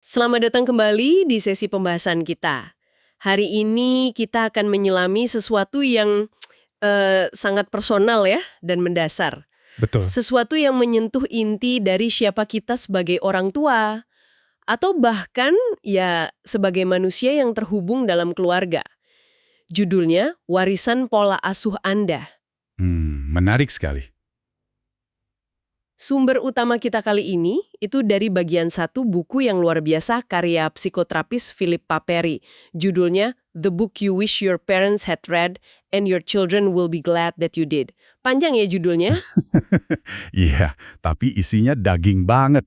Selamat datang kembali di sesi pembahasan kita. Hari ini kita akan menyelami sesuatu yang sangat personal ya dan mendasar. Betul. Sesuatu yang menyentuh inti dari siapa kita sebagai orang tua atau bahkan ya sebagai manusia yang terhubung dalam keluarga. Judulnya Warisan Pola Asuh Anda. Menarik sekali. Sumber utama kita kali ini itu dari bagian 1 buku yang luar biasa karya psikoterapis Philip Paperi. Judulnya The Book You Wish Your Parents Had Read and Your Children Will Be Glad That You Did. Panjang ya judulnya? Iya, tapi isinya daging banget.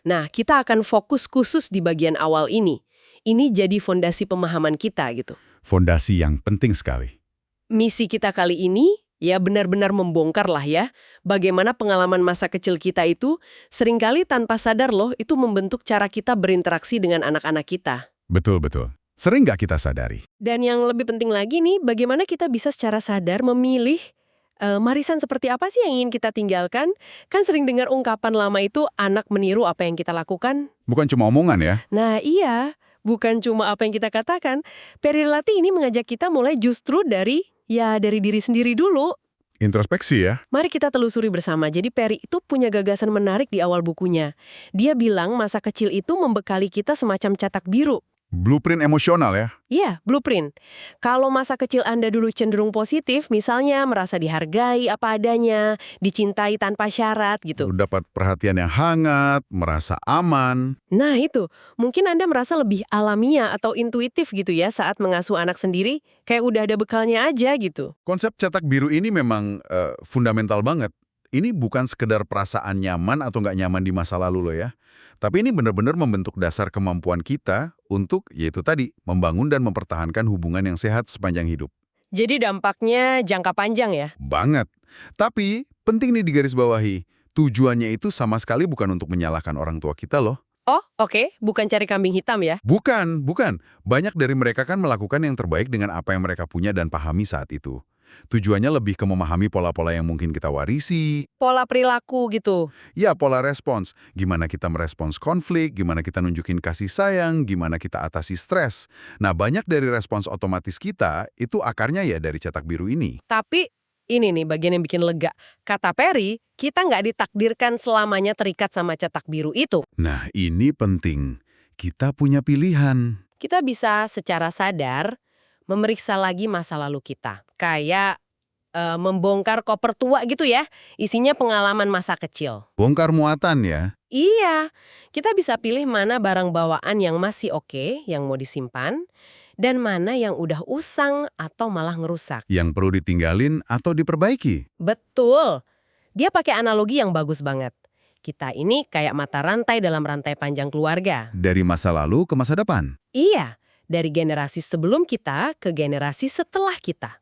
Nah, kita akan fokus khusus di bagian awal ini. Ini jadi fondasi pemahaman kita gitu. Fondasi yang penting sekali. Misi kita kali ini ya benar-benar membongkar lah ya, bagaimana pengalaman masa kecil kita itu seringkali tanpa sadar loh itu membentuk cara kita berinteraksi dengan anak-anak kita. Betul-betul. Sering nggak kita sadari? Dan yang lebih penting lagi nih, bagaimana kita bisa secara sadar memilih warisan seperti apa sih yang ingin kita tinggalkan? Kan sering dengar ungkapan lama itu anak meniru apa yang kita lakukan. Bukan cuma omongan ya. Nah iya, bukan cuma apa yang kita katakan. Perilati ini mengajak kita mulai justru dari diri sendiri dulu. Introspeksi ya. Mari kita telusuri bersama. Jadi Perry itu punya gagasan menarik di awal bukunya. Dia bilang masa kecil itu membekali kita semacam cetak biru. Blueprint emosional ya. Iya, blueprint. Kalau masa kecil Anda dulu cenderung positif, misalnya merasa dihargai apa adanya, dicintai tanpa syarat gitu. Dapat perhatian yang hangat, merasa aman. Nah itu, mungkin Anda merasa lebih alamiah atau intuitif gitu ya saat mengasuh anak sendiri, kayak udah ada bekalnya aja gitu. Konsep cetak biru ini memang fundamental banget. Ini bukan sekedar perasaan nyaman atau nggak nyaman di masa lalu loh ya. Tapi ini benar-benar membentuk dasar kemampuan kita untuk, yaitu tadi, membangun dan mempertahankan hubungan yang sehat sepanjang hidup. Jadi dampaknya jangka panjang ya? Banget. Tapi, penting nih digarisbawahi, tujuannya itu sama sekali bukan untuk menyalahkan orang tua kita loh. Oh, oke. Bukan cari kambing hitam ya? Bukan. Banyak dari mereka kan melakukan yang terbaik dengan apa yang mereka punya dan pahami saat itu. Tujuannya lebih ke memahami pola-pola yang mungkin kita warisi. Pola perilaku gitu. Ya, pola respons. Gimana kita merespons konflik, gimana kita nunjukin kasih sayang, gimana kita atasi stres. Nah, banyak dari respons otomatis kita, itu akarnya ya dari cetak biru ini. Tapi ini nih bagian yang bikin lega. Kata Perry, kita nggak ditakdirkan selamanya terikat sama cetak biru itu. Nah, ini penting. Kita punya pilihan. Kita bisa secara sadar memeriksa lagi masa lalu kita. Kayak membongkar koper tua gitu ya, isinya pengalaman masa kecil. Bongkar muatan ya. Iya, kita bisa pilih mana barang bawaan yang masih oke, yang mau disimpan, dan mana yang udah usang atau malah ngerusak. Yang perlu ditinggalin atau diperbaiki. Betul. Dia pakai analogi yang bagus banget. Kita ini kayak mata rantai dalam rantai panjang keluarga. Dari masa lalu ke masa depan. Iya, dari generasi sebelum kita ke generasi setelah kita.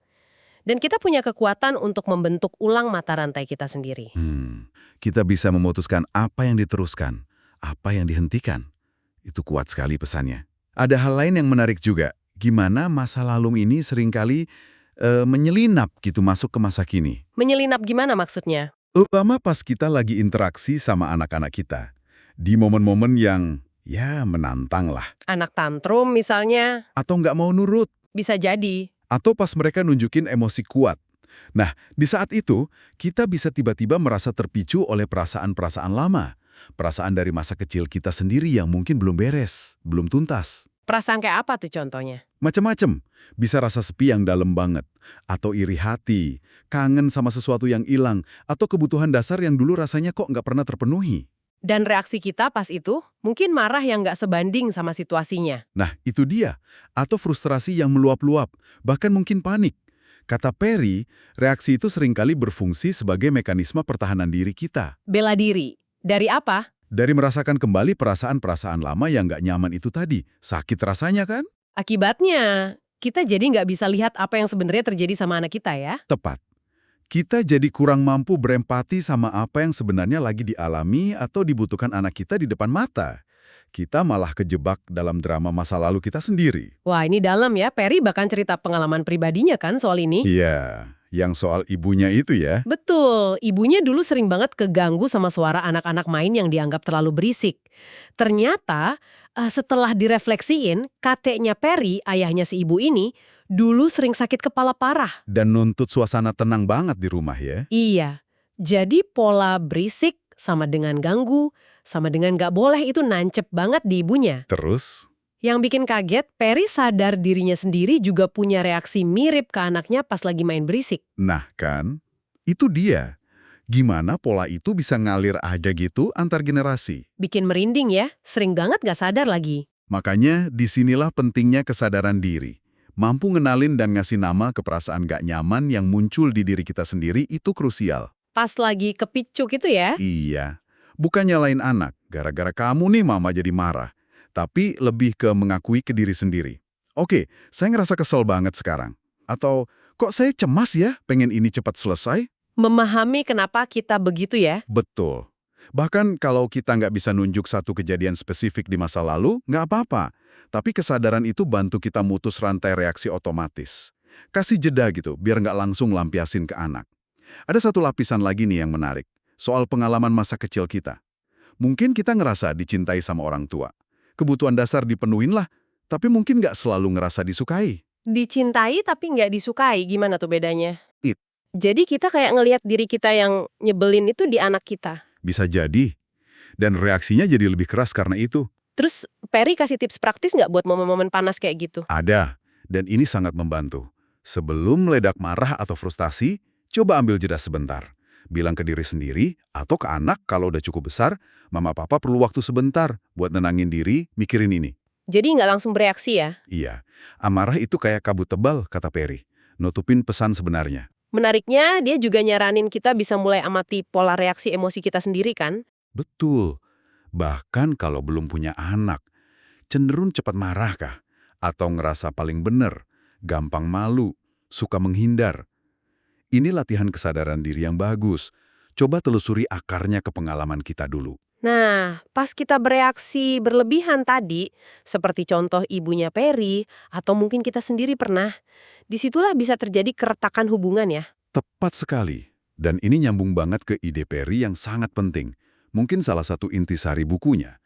Dan kita punya kekuatan untuk membentuk ulang mata rantai kita sendiri. Kita bisa memutuskan apa yang diteruskan, apa yang dihentikan. Itu kuat sekali pesannya. Ada hal lain yang menarik juga. Gimana masa lalu ini seringkali menyelinap gitu masuk ke masa kini. Menyelinap gimana maksudnya? Umpama pas kita lagi interaksi sama anak-anak kita. Di momen-momen yang, ya menantang lah. Anak tantrum misalnya, Atau nggak mau nurut. bisa jadi. Atau pas mereka nunjukin emosi kuat. Nah, di saat itu, kita bisa tiba-tiba merasa terpicu oleh perasaan-perasaan lama. Perasaan dari masa kecil kita sendiri yang mungkin belum beres, belum tuntas. Perasaan kayak apa tuh contohnya? Macem-macem. Bisa rasa sepi yang dalam banget. Atau iri hati, kangen sama sesuatu yang hilang, atau kebutuhan dasar yang dulu rasanya kok nggak pernah terpenuhi. Dan reaksi kita pas itu mungkin marah yang nggak sebanding sama situasinya. Nah, itu dia. Atau frustrasi yang meluap-luap, bahkan mungkin panik. Kata Perry, reaksi itu seringkali berfungsi sebagai mekanisme pertahanan diri kita. Bela diri. Dari apa? Dari merasakan kembali perasaan-perasaan lama yang nggak nyaman itu tadi. Sakit rasanya kan? Akibatnya, kita jadi nggak bisa lihat apa yang sebenarnya terjadi sama anak kita ya. Tepat. Kita jadi kurang mampu berempati sama apa yang sebenarnya lagi dialami atau dibutuhkan anak kita di depan mata. Kita malah kejebak dalam drama masa lalu kita sendiri. Wah, ini dalam ya. Perry bahkan cerita pengalaman pribadinya kan soal ini. Iya, yang soal ibunya itu ya. Betul, ibunya dulu sering banget keganggu sama suara anak-anak main yang dianggap terlalu berisik. Ternyata, setelah direfleksiin, kakeknya Perry, ayahnya si ibu ini, dulu sering sakit kepala parah. Dan nuntut suasana tenang banget di rumah ya. Iya, jadi pola berisik sama dengan ganggu, sama dengan nggak boleh itu nancep banget di ibunya. Terus, Yang bikin kaget, Perry sadar dirinya sendiri juga punya reaksi mirip ke anaknya pas lagi main berisik. nah kan, itu dia. Gimana pola itu bisa ngalir aja gitu antar generasi. Bikin merinding ya, sering banget nggak sadar lagi. Makanya disinilah pentingnya kesadaran diri. Mampu ngenalin dan ngasih nama ke perasaan gak nyaman yang muncul di diri kita sendiri itu krusial. Pas lagi kepicuk itu ya. Iya, bukan nyalain anak, gara-gara kamu nih mama jadi marah. Tapi lebih ke mengakui ke diri sendiri. Oke, saya ngerasa kesel banget sekarang. Atau, kok saya cemas ya pengen ini cepat selesai? Memahami kenapa kita begitu ya. Betul. Bahkan kalau kita nggak bisa nunjuk satu kejadian spesifik di masa lalu, nggak apa-apa. Tapi kesadaran itu bantu kita mutus rantai reaksi otomatis. Kasih jeda gitu, biar nggak langsung lampiasin ke anak. Ada satu lapisan lagi nih yang menarik. Soal pengalaman masa kecil kita. Mungkin kita ngerasa dicintai sama orang tua. Kebutuhan dasar dipenuhin lah, tapi mungkin nggak selalu ngerasa disukai. Dicintai tapi nggak disukai, gimana tuh bedanya? It. Jadi kita kayak ngelihat diri kita yang nyebelin itu di anak kita. Bisa jadi. Dan reaksinya jadi lebih keras karena itu. Terus Perry kasih tips praktis nggak buat momen-momen panas kayak gitu? Ada, dan ini sangat membantu. Sebelum meledak marah atau frustasi, coba ambil jeda sebentar. Bilang ke diri sendiri atau ke anak kalau udah cukup besar, mama papa perlu waktu sebentar buat nenangin diri, mikirin ini. Jadi nggak langsung bereaksi ya? Iya, amarah itu kayak kabut tebal, kata Perry. Nutupin pesan sebenarnya. Menariknya, dia juga nyaranin kita bisa mulai amati pola reaksi emosi kita sendiri kan? Betul. Bahkan kalau belum punya anak, cenderung cepat marah kah? Atau ngerasa paling bener, gampang malu, suka menghindar. Ini latihan kesadaran diri yang bagus. Coba telusuri akarnya ke pengalaman kita dulu. Nah, pas kita bereaksi berlebihan tadi, seperti contoh ibunya Perry, atau mungkin kita sendiri pernah, disitulah bisa terjadi keretakan hubungan ya. Tepat sekali. Dan ini nyambung banget ke ide Perry yang sangat penting. Mungkin salah satu intisari bukunya.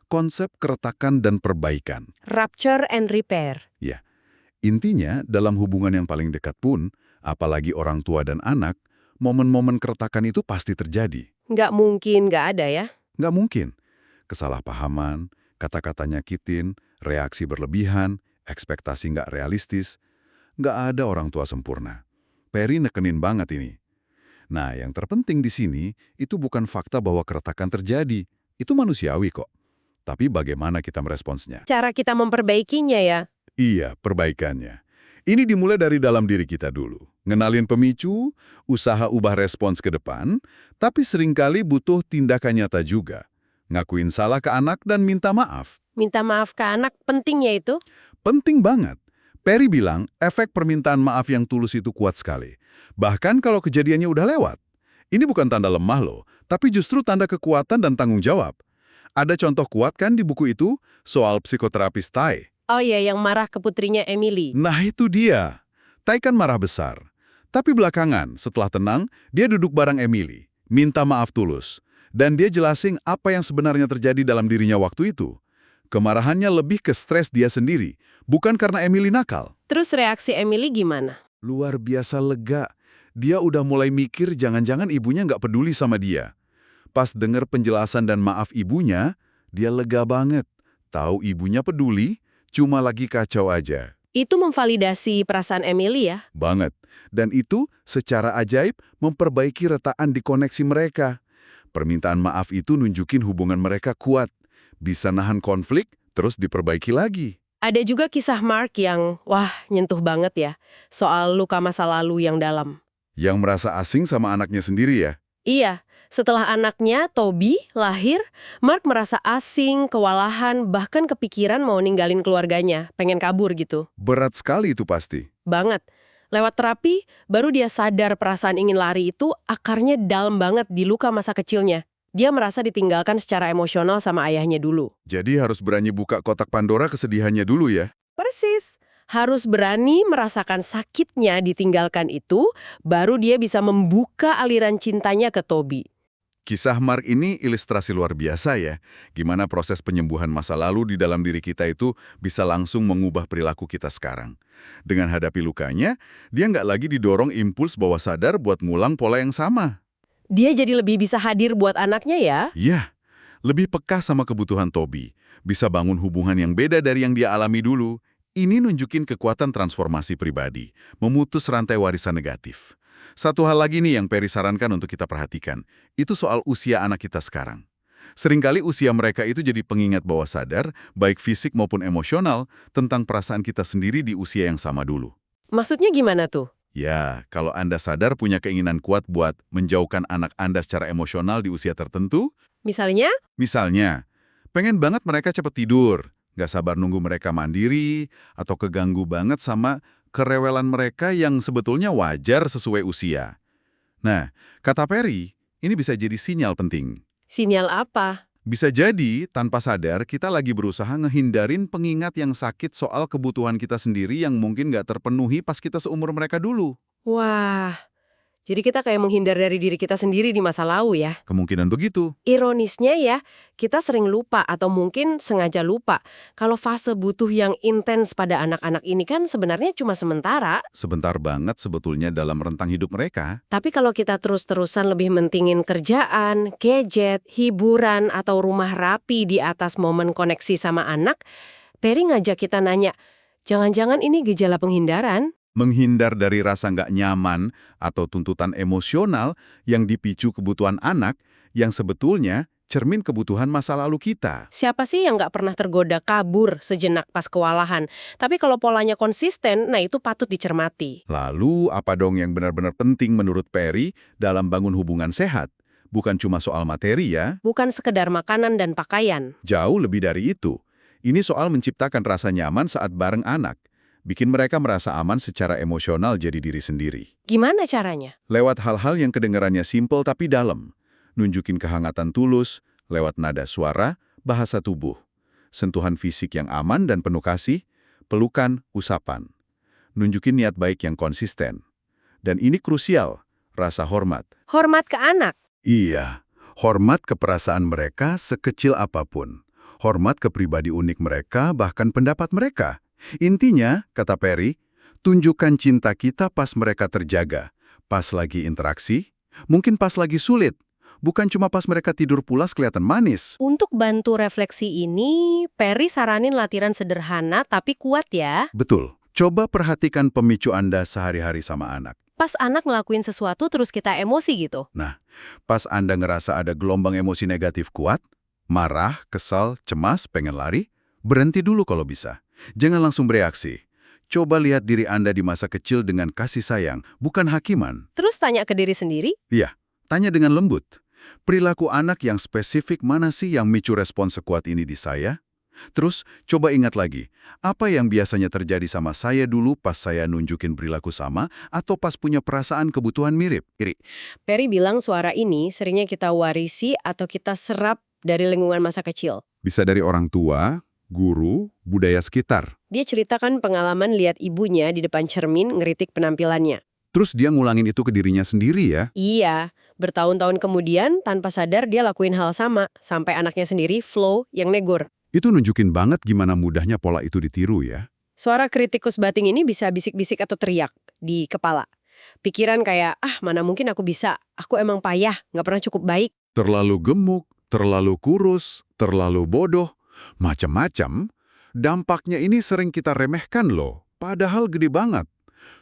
Konsep keretakan dan perbaikan. Rupture and repair. Ya, intinya dalam hubungan yang paling dekat pun, apalagi orang tua dan anak, momen-momen keretakan itu pasti terjadi. Nggak mungkin nggak ada ya. Nggak mungkin. Kesalahpahaman, kata-kata nyakitin, reaksi berlebihan, ekspektasi nggak realistis. Nggak ada orang tua sempurna. Perry nekenin banget ini. Nah, yang terpenting di sini, itu bukan fakta bahwa keretakan terjadi. Itu manusiawi kok. Tapi bagaimana kita meresponsnya? Cara kita memperbaikinya ya. Iya, perbaikannya. Ini dimulai dari dalam diri kita dulu. Ngenalin pemicu, usaha ubah respons ke depan, tapi seringkali butuh tindakan nyata juga. Ngakuin salah ke anak dan minta maaf. Minta maaf ke anak pentingnya itu. Penting banget. Perry bilang, efek permintaan maaf yang tulus itu kuat sekali. Bahkan kalau kejadiannya udah lewat. Ini bukan tanda lemah loh, tapi justru tanda kekuatan dan tanggung jawab. Ada contoh kuat kan di buku itu soal psikoterapis Ty. Oh iya, yang marah ke putrinya Emily. Nah itu dia. Ty kan marah besar. Tapi belakangan, setelah tenang, dia duduk bareng Emily, minta maaf tulus. Dan dia jelasin apa yang sebenarnya terjadi dalam dirinya waktu itu. Kemarahannya lebih ke stres dia sendiri, bukan karena Emily nakal. Terus reaksi Emily gimana? Luar biasa lega. Dia udah mulai mikir jangan-jangan ibunya nggak peduli sama dia. Pas denger penjelasan dan maaf ibunya, dia lega banget. Tahu ibunya peduli, cuma lagi kacau aja. Itu memvalidasi perasaan Emily ya? Banget. Dan itu secara ajaib memperbaiki retaan di koneksi mereka. Permintaan maaf itu nunjukin hubungan mereka kuat. Bisa nahan konflik, terus diperbaiki lagi. Ada juga kisah Mark yang, wah, nyentuh banget ya. Soal luka masa lalu yang dalam. Yang merasa asing sama anaknya sendiri ya? Iya, setelah anaknya, Toby, lahir, Mark merasa asing, kewalahan, bahkan kepikiran mau ninggalin keluarganya, pengen kabur gitu. Berat sekali itu pasti. Banget. Lewat terapi, baru dia sadar perasaan ingin lari itu akarnya dalam banget di luka masa kecilnya. Dia merasa ditinggalkan secara emosional sama ayahnya dulu. Jadi harus berani buka kotak Pandora kesedihannya dulu ya? Persis. Harus berani merasakan sakitnya ditinggalkan itu, baru dia bisa membuka aliran cintanya ke Toby. Kisah Mark ini ilustrasi luar biasa ya. Gimana proses penyembuhan masa lalu di dalam diri kita itu bisa langsung mengubah perilaku kita sekarang. Dengan hadapi lukanya, dia nggak lagi didorong impuls bawah sadar buat ngulang pola yang sama. Dia jadi lebih bisa hadir buat anaknya ya. Iya, lebih peka sama kebutuhan Toby. Bisa bangun hubungan yang beda dari yang dia alami dulu. Ini nunjukin kekuatan transformasi pribadi, memutus rantai warisan negatif. Satu hal lagi nih yang Perry sarankan untuk kita perhatikan, itu soal usia anak kita sekarang. Seringkali usia mereka itu jadi pengingat bawah sadar, baik fisik maupun emosional, tentang perasaan kita sendiri di usia yang sama dulu. Maksudnya gimana tuh? Ya, kalau Anda sadar punya keinginan kuat buat menjauhkan anak Anda secara emosional di usia tertentu, Misalnya? misalnya, pengen banget mereka cepat tidur, nggak sabar nunggu mereka mandiri, atau keganggu banget sama kerewelan mereka yang sebetulnya wajar sesuai usia. Nah, kata Perry, ini bisa jadi sinyal penting. Sinyal apa? Bisa jadi, tanpa sadar, kita lagi berusaha ngehindarin pengingat yang sakit soal kebutuhan kita sendiri yang mungkin nggak terpenuhi pas kita seumur mereka dulu. Wah, jadi kita kayak menghindar dari diri kita sendiri di masa lalu ya. Kemungkinan begitu. Ironisnya ya, kita sering lupa atau mungkin sengaja lupa kalau fase butuh yang intens pada anak-anak ini kan sebenarnya cuma sementara. Sebentar banget sebetulnya dalam rentang hidup mereka. Tapi kalau kita terus-terusan lebih mentingin kerjaan, gadget, hiburan, atau rumah rapi di atas momen koneksi sama anak, Perry ngajak kita nanya, jangan-jangan ini gejala penghindaran? Menghindar dari rasa nggak nyaman atau tuntutan emosional yang dipicu kebutuhan anak yang sebetulnya cermin kebutuhan masa lalu kita. Siapa sih yang nggak pernah tergoda kabur sejenak pas kewalahan? Tapi kalau polanya konsisten, nah itu patut dicermati. Lalu, apa dong yang benar-benar penting menurut Perry dalam bangun hubungan sehat? Bukan cuma soal materi ya, Bukan sekedar makanan dan pakaian. jauh lebih dari itu. Ini soal menciptakan rasa nyaman saat bareng anak. Bikin mereka merasa aman secara emosional jadi diri sendiri. Gimana caranya? Lewat hal-hal yang kedengarannya simpel tapi dalam. Nunjukin kehangatan tulus, lewat nada suara, bahasa tubuh. Sentuhan fisik yang aman dan penuh kasih, pelukan, usapan. Nunjukin niat baik yang konsisten. Dan ini krusial, rasa hormat. Hormat ke anak. Iya, hormat ke perasaan mereka sekecil apapun. Hormat ke pribadi unik mereka, bahkan pendapat mereka. Intinya, kata Perry, tunjukkan cinta kita pas mereka terjaga, pas lagi interaksi, mungkin pas lagi sulit, bukan cuma pas mereka tidur pulas kelihatan manis. Untuk bantu refleksi ini, Perry saranin latihan sederhana tapi kuat ya. Betul, coba perhatikan pemicu Anda sehari-hari sama anak. Pas anak ngelakuin sesuatu terus kita emosi gitu. Nah, pas Anda ngerasa ada gelombang emosi negatif kuat, marah, kesal, cemas, pengen lari, berhenti dulu kalau bisa. Jangan langsung bereaksi. Coba lihat diri Anda di masa kecil dengan kasih sayang, bukan hakiman. Terus tanya ke diri sendiri, Iya, tanya dengan lembut. Perilaku anak yang spesifik mana sih yang micu respon sekuat ini di saya? Terus, coba ingat lagi, apa yang biasanya terjadi sama saya dulu pas saya nunjukin perilaku sama atau pas punya perasaan kebutuhan mirip? Perry bilang suara ini seringnya kita warisi atau kita serap dari lingkungan masa kecil. Bisa dari orang tua, guru, budaya sekitar. Dia ceritakan pengalaman lihat ibunya di depan cermin ngeritik penampilannya. Terus dia ngulangin itu ke dirinya sendiri ya? Iya, bertahun-tahun kemudian tanpa sadar dia lakuin hal sama, sampai anaknya sendiri, Flo, yang negur. Itu nunjukin banget gimana mudahnya pola itu ditiru ya. Suara kritikus bating ini bisa bisik-bisik atau teriak di kepala. Pikiran kayak, mana mungkin aku bisa, aku emang payah, nggak pernah cukup baik. Terlalu gemuk, terlalu kurus, terlalu bodoh, macam-macam. Dampaknya ini sering kita remehkan loh, padahal gede banget.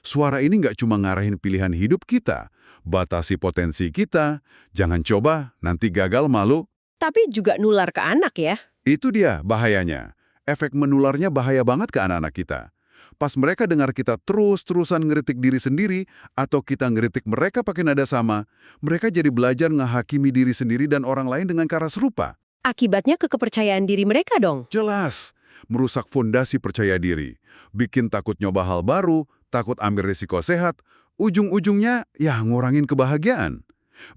Suara ini nggak cuma ngarahin pilihan hidup kita, batasi potensi kita, jangan coba, nanti gagal malu. Tapi juga nular ke anak ya. Itu dia bahayanya. Efek menularnya bahaya banget ke anak-anak kita. Pas mereka dengar kita terus-terusan ngeritik diri sendiri, atau kita ngeritik mereka pakai nada sama, mereka jadi belajar ngehakimi diri sendiri dan orang lain dengan cara serupa. Akibatnya ke kepercayaan diri mereka dong. Jelas, merusak fondasi percaya diri, bikin takut nyoba hal baru, takut ambil risiko sehat, ujung-ujungnya ya ngurangin kebahagiaan.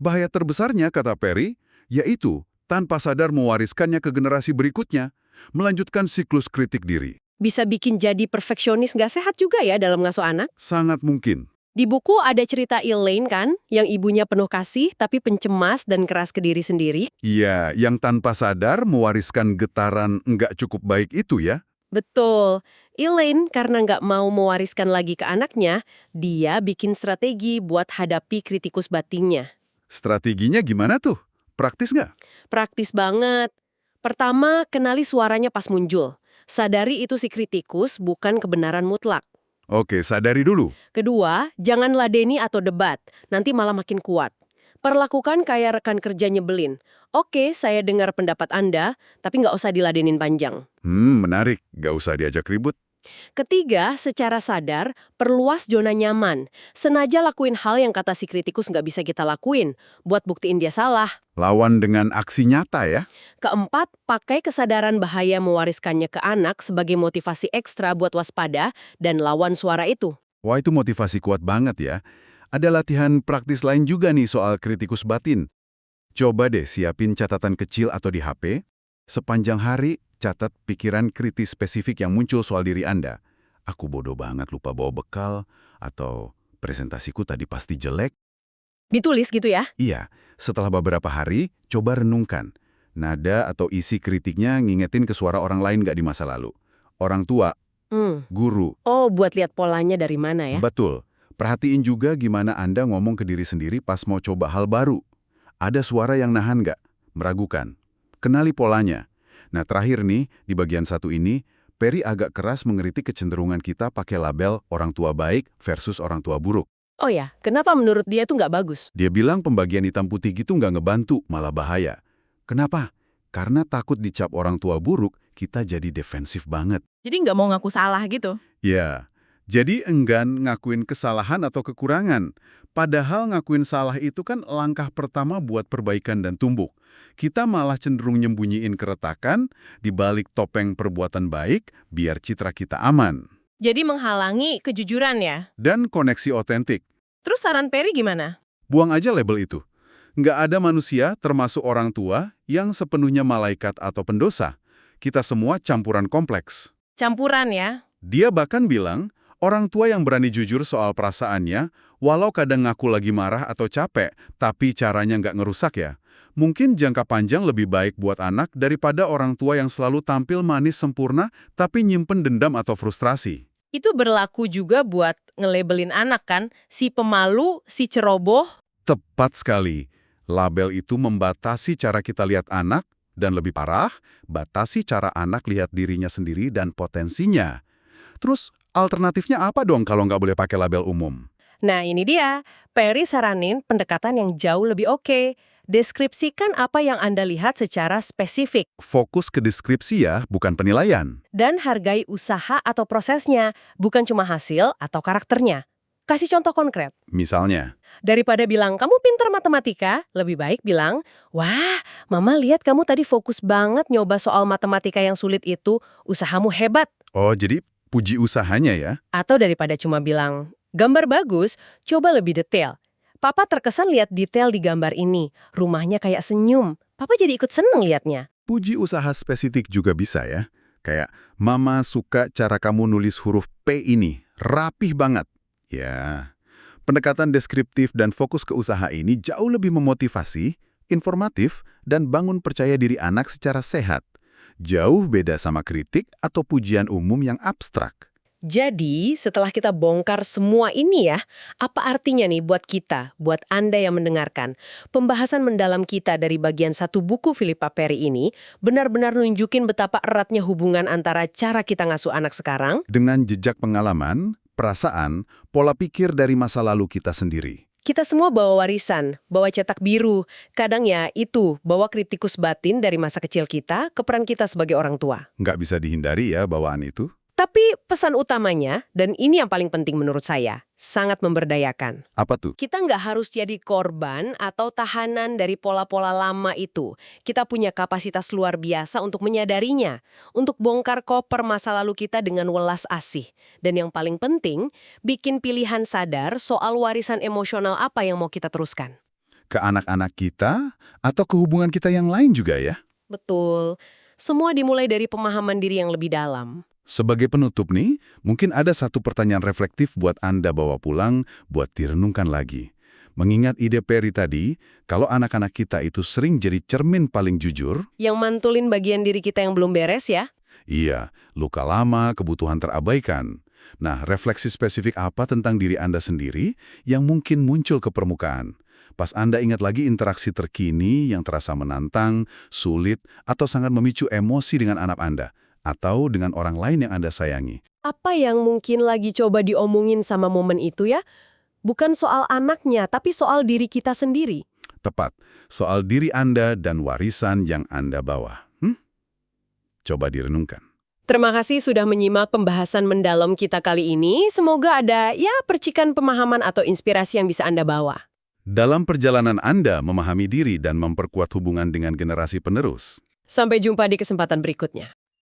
Bahaya terbesarnya, kata Perry, yaitu tanpa sadar mewariskannya ke generasi berikutnya, melanjutkan siklus kritik diri. Bisa bikin jadi perfeksionis nggak sehat juga ya dalam ngasuh anak. Sangat mungkin. Di buku ada cerita Elaine kan, yang ibunya penuh kasih tapi pencemas dan keras ke diri sendiri. Iya, yang tanpa sadar mewariskan getaran nggak cukup baik itu ya. Betul. Elaine karena nggak mau mewariskan lagi ke anaknya, dia bikin strategi buat hadapi kritikus batinnya. Strateginya gimana tuh? Praktis nggak? Praktis banget. Pertama, kenali suaranya pas muncul. Sadari itu si kritikus, bukan kebenaran mutlak. Oke, sadari dulu. Kedua, jangan ladeni atau debat, nanti malah makin kuat. Perlakukan kayak rekan kerja nyebelin. Oke, saya dengar pendapat Anda, tapi nggak usah diladenin panjang. Menarik. Nggak usah diajak ribut. Ketiga, secara sadar, perluas zona nyaman. Senaja lakuin hal yang kata si kritikus nggak bisa kita lakuin, buat buktiin dia salah. Lawan dengan aksi nyata ya. Keempat, pakai kesadaran bahaya mewariskannya ke anak sebagai motivasi ekstra buat waspada dan lawan suara itu. Wah, itu motivasi kuat banget ya. Ada latihan praktis lain juga nih soal kritikus batin. Coba deh siapin catatan kecil atau di HP. Sepanjang hari, catat pikiran kritis spesifik yang muncul soal diri Anda. Aku bodoh banget lupa bawa bekal, atau presentasiku tadi pasti jelek. Ditulis gitu ya? Iya, setelah beberapa hari, coba renungkan. Nada atau isi kritiknya ngingetin ke suara orang lain nggak di masa lalu. Orang tua, guru. Oh, buat lihat polanya dari mana ya? Betul. Perhatiin juga gimana Anda ngomong ke diri sendiri pas mau coba hal baru. Ada suara yang nahan nggak? Meragukan. Kenali polanya. Nah, terakhir nih, di bagian satu ini, Perry agak keras mengkritik kecenderungan kita pakai label orang tua baik versus orang tua buruk. Oh ya, kenapa menurut dia itu nggak bagus? Dia bilang pembagian hitam putih gitu nggak ngebantu, malah bahaya. Kenapa? Karena takut dicap orang tua buruk, kita jadi defensif banget. Jadi nggak mau ngaku salah gitu? Ya, jadi enggan ngakuin kesalahan atau kekurangan. Padahal ngakuin salah itu kan langkah pertama buat perbaikan dan tumbuh. Kita malah cenderung nyembunyiin keretakan di balik topeng perbuatan baik biar citra kita aman. Jadi menghalangi kejujuran ya? Dan koneksi otentik. Terus saran Perry gimana? Buang aja label itu. Nggak ada manusia, termasuk orang tua, yang sepenuhnya malaikat atau pendosa. Kita semua campuran kompleks. Campuran ya? Dia bahkan bilang, orang tua yang berani jujur soal perasaannya, walau kadang ngaku lagi marah atau capek, tapi caranya nggak ngerusak ya. Mungkin jangka panjang lebih baik buat anak daripada orang tua yang selalu tampil manis sempurna, tapi nyimpen dendam atau frustrasi. Itu berlaku juga buat nge-labelin anak kan? Si pemalu, si ceroboh. Tepat sekali. Label itu membatasi cara kita lihat anak, dan lebih parah, batasi cara anak lihat dirinya sendiri dan potensinya. Terus, alternatifnya apa dong kalau nggak boleh pakai label umum? Nah ini dia, Perry saranin pendekatan yang jauh lebih oke. Deskripsikan apa yang Anda lihat secara spesifik. Fokus ke deskripsi ya, bukan penilaian. Dan hargai usaha atau prosesnya, bukan cuma hasil atau karakternya. Kasih contoh konkret. Misalnya, Daripada bilang, kamu pinter matematika, lebih baik bilang, wah, mama lihat kamu tadi fokus banget nyoba soal matematika yang sulit itu, usahamu hebat. oh jadi puji usahanya ya? Atau daripada cuma bilang, gambar bagus, coba lebih detail. Papa terkesan lihat detail di gambar ini, rumahnya kayak senyum. Papa jadi ikut seneng liatnya. Puji usaha spesifik juga bisa ya. Kayak, Mama suka cara kamu nulis huruf P ini, rapih banget. Ya, pendekatan deskriptif dan fokus ke usaha ini jauh lebih memotivasi, informatif, dan bangun percaya diri anak secara sehat. Jauh beda sama kritik atau pujian umum yang abstrak. Jadi, setelah kita bongkar semua ini ya, apa artinya nih buat kita, buat Anda yang mendengarkan? Pembahasan mendalam kita dari bagian satu buku Philippa Perry ini benar-benar nunjukin betapa eratnya hubungan antara cara kita ngasuh anak sekarang. Dengan jejak pengalaman, perasaan, pola pikir dari masa lalu kita sendiri. Kita semua bawa warisan, bawa cetak biru. Kadang ya itu, bawa kritikus batin dari masa kecil kita ke peran kita sebagai orang tua. Nggak bisa dihindari ya bawaan itu. Tapi pesan utamanya, dan ini yang paling penting menurut saya, sangat memberdayakan. Apa tuh? Kita nggak harus jadi korban atau tahanan dari pola-pola lama itu. Kita punya kapasitas luar biasa untuk menyadarinya, untuk bongkar koper masa lalu kita dengan welas asih. Dan yang paling penting, bikin pilihan sadar soal warisan emosional apa yang mau kita teruskan. Ke anak-anak kita atau ke hubungan kita yang lain juga ya? Betul. Semua dimulai dari pemahaman diri yang lebih dalam. Sebagai penutup nih, mungkin ada satu pertanyaan reflektif buat Anda bawa pulang, buat direnungkan lagi. Mengingat ide Perry tadi, kalau anak-anak kita itu sering jadi cermin paling jujur, Yang mantulin bagian diri kita yang belum beres ya. iya, luka lama, kebutuhan terabaikan. Nah, refleksi spesifik apa tentang diri Anda sendiri yang mungkin muncul ke permukaan? Pas Anda ingat lagi interaksi terkini yang terasa menantang, sulit, atau sangat memicu emosi dengan anak Anda, atau dengan orang lain yang Anda sayangi. Apa yang mungkin lagi coba diomongin sama momen itu ya? Bukan soal anaknya, tapi soal diri kita sendiri. Tepat, soal diri Anda dan warisan yang Anda bawa. Coba direnungkan. Terima kasih sudah menyimak pembahasan mendalam kita kali ini. Semoga ada percikan pemahaman atau inspirasi yang bisa Anda bawa. Dalam perjalanan Anda memahami diri dan memperkuat hubungan dengan generasi penerus. Sampai jumpa di kesempatan berikutnya.